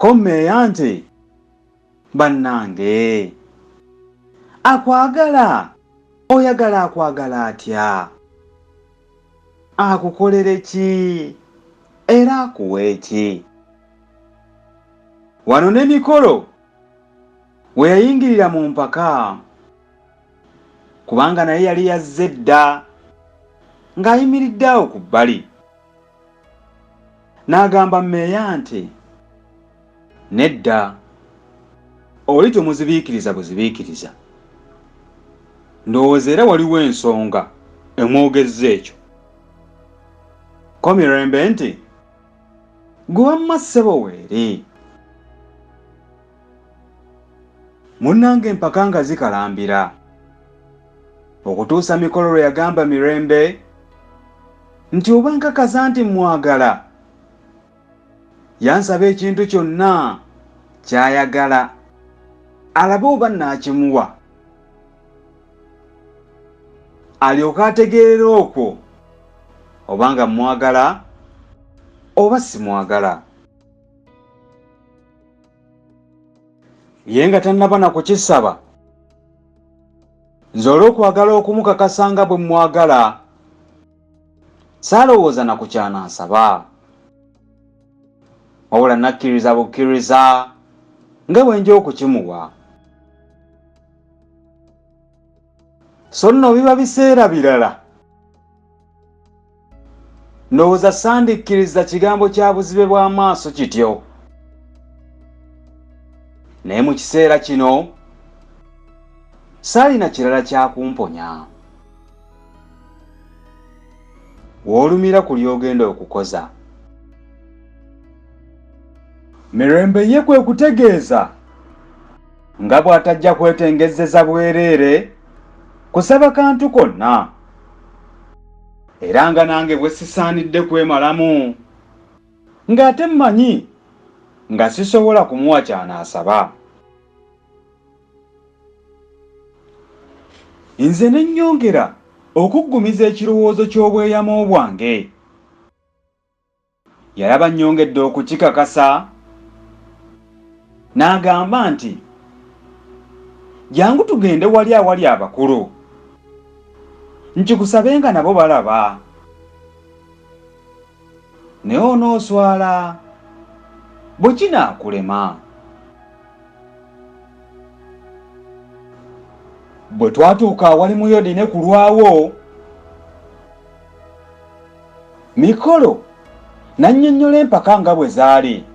Kommeeya nti bannange akwagala oyagala akwagala atya? Akukolere ki era akuwa eki? Wano ne Mikolo we yayingirira mu mpaka, kubanga naye yali yazze dda ng'ayimiridde awo ku bbali. N'agamba mmeeya nti, nedda, oli tomuzibiikiriza buzibiikiriza. Ndowooza era waliwo ensonga emwogezza ekyo. Ko Mirembe nti, gwe wamma ssebo weeri. Munnange empaka nga zikalambira, okutuusa Mikolo lwe yagamba Mirembe nti oba nkakaza nti mwagala, yansaba ekintu kyonna ky'ayagala alabe oba nnaakimuwa, alyoke ategeerere okwo obanga mwagala oba simwagala. Ye nga tannaba na kukisaba, nze olw'okwagala okumukakasa nga bwe mwagala, saalowooza na ku kyanansaba, wabula nakkiriza bukkiriza nga bwe nja okukimuwa. So nno biba biseera birala, ndowooza sandikkiriza kigambo kya buzibe bw'amaaso kityo. Naye mu kiseera kino saalina kirala kyakumponya. W'olumira ku ly'ogenda okukoza. Mirembe ye kwe kutegeeza nga bw'atajja kwetengezeza bwereere kusaba kantu konna, era nga nange bwe sisaanidde kwemalamu, ng'ate mmanyi nga sisobola kumuwa kyanaasaba. Nze ne nnyongera okuggumiza ekirowoozo ky'obweyamo bwange. Yalaba nnyongedde okukikakasa, n'agamba nti, jangu tugende wali awali abakulu, nkikusabe nga nabo balaba. Naye onooswala bwe kinaakulema. Bwe twatuuka awali Muyodi ne ku lwawo, Mikolo n'annyonnyola empaka nga bwe zaali,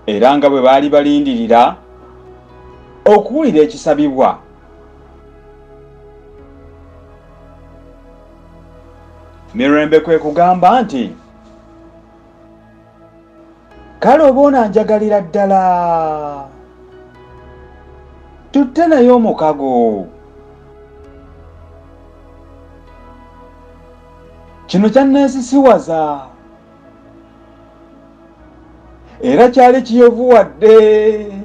era nga bwe baali balindirira okuwulira ekisabibwa. Mirembe kwe kugamba nti, kale oba onanjagalira ddala, tutte naye omukago. Kino kyanneesisiwaza era kyali kiyovu wadde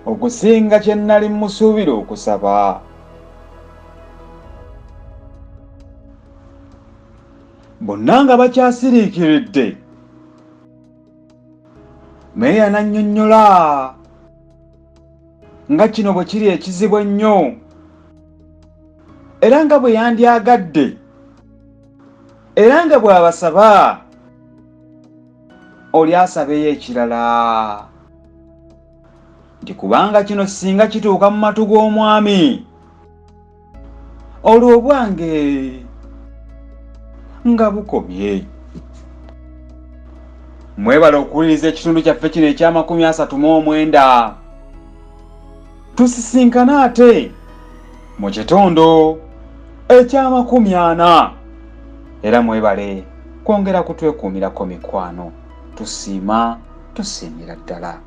okusinga kye nnali musuubira okusaba. Bonna nga bakyasiriikiridde, Meeya n'annyonnyola nga kino bwe kiri ekizibu ennyo, era nga bwe yandyagadde, era nga bw'abasaba oli asabeyo ekirala, nti kubanga kino singa kituuka mu matu g'omwami, olwo obwange nga bukomye. Mwebala okuwuliriza ekitundu kyaffe kino ekya39. Tusisinkana ate mu kitundu ekya40, era mwebale kwongera kutwekuumirako mikwano. Tusiima, tusiimira ddala.